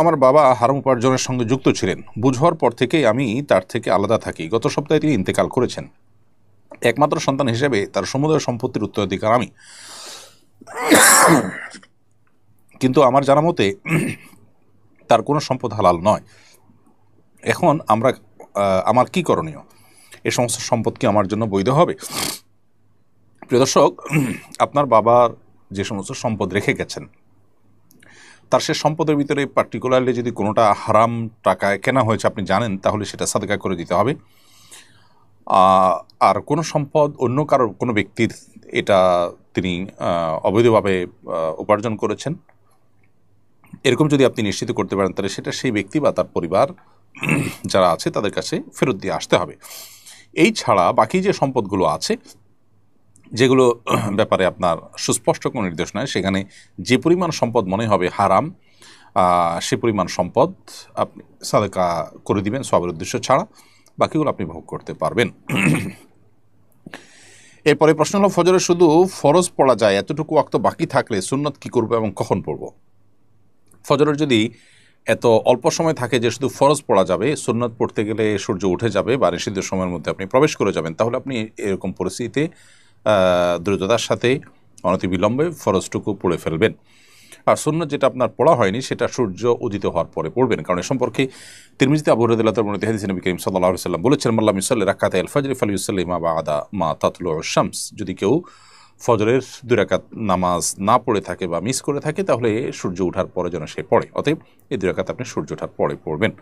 আমার বাবা হারাম উপার্জনের সঙ্গে যুক্ত ছিলেন। বুঝ হওয়ার পর থেকেই আমি তার থেকে আলাদা থাকি। গত সপ্তাহে তিনি ইন্তেকাল করেছেন। একমাত্র সন্তান হিসেবে তার সমুদয় সম্পত্তির উত্তরাধিকার আমি। কিন্তু আমার জানা মতে তার কোনো সম্পদ হালাল নয়। এখন আমার কি করণীয়? এ সমস্ত সম্পদ কি আমার জন্য বৈধ হবে? প্রিয় দর্শক, আপনার বাবার যে সমস্ত সম্পদ রেখে গেছেন, তার সে সম্পদের ভিতরে পার্টিকুলারলি যদি কোনোটা হারাম টাকায় কেনা হয়েছে আপনি জানেন, তাহলে সেটা সাদকা করে দিতে হবে। আর কোনো সম্পদ অন্য কোনো ব্যক্তির, এটা তিনি অবৈধভাবে উপার্জন করেছেন, এরকম যদি আপনি নিশ্চিত করতে পারেন, তাহলে সেটা সেই ব্যক্তি বা তার পরিবার যারা আছে তাদের কাছে ফেরত দিয়ে আসতে হবে। এই ছাড়া বাকি যে সম্পদগুলো আছে, যেগুলো ব্যাপারে আপনার সুস্পষ্ট কোনো নির্দেশ নয়, সেখানে যে পরিমাণ সম্পদ মনে হবে হারাম, সে পরিমাণ সম্পদ আপনি সাদকা করে দিবেন সবের উদ্দেশ্য ছাড়া। বাকিগুলো আপনি ভোগ করতে পারবেন। এরপরে প্রশ্ন হলো, ফজরে শুধু ফরজ পড়া যায়, এতটুকু ওয়াক্ত বাকি থাকলে সুন্নত কি করবো এবং কখন পড়বো? ফজরের যদি এত অল্প সময় থাকে যে শুধু ফরজ পড়া যাবে, সুন্নত পড়তে গেলে সূর্য উঠে যাবে বা নিষিদ্ধ সময়ের মধ্যে আপনি প্রবেশ করে যাবেন, তাহলে আপনি এরকম পরিস্থিতিতে দ্রুততার সাথে অনতিবিলম্বে ফরজটুকু পড়ে ফেলবেন। আর সুন্নত যেটা আপনার পড়া হয়নি, সেটা সূর্য উদিত হওয়ার পরে পড়বেন। কারণ এ সম্পর্কে তিরমিজিতে আবু হুরায়রা বর্ণিত হাদিসে নবী করিম সাল্লাল্লাহু আলাইহি ওয়াসাল্লাম বলেছেন, মান লাম ইউসাল্লি রাকাতাইল ফাজরি ফালইউসাল্লি মা বা'দা মা তাতলু'উশ শামস। যদি কেউ ফজরের 2 রাকাত নামাজ না পড়ে থাকে বা মিস করে থাকে, তাহলে সূর্য ওঠার পরে যেন সে পড়ে। অতএব এই 2 রাকাত আপনি সূর্য ওঠার পরে পড়বেন।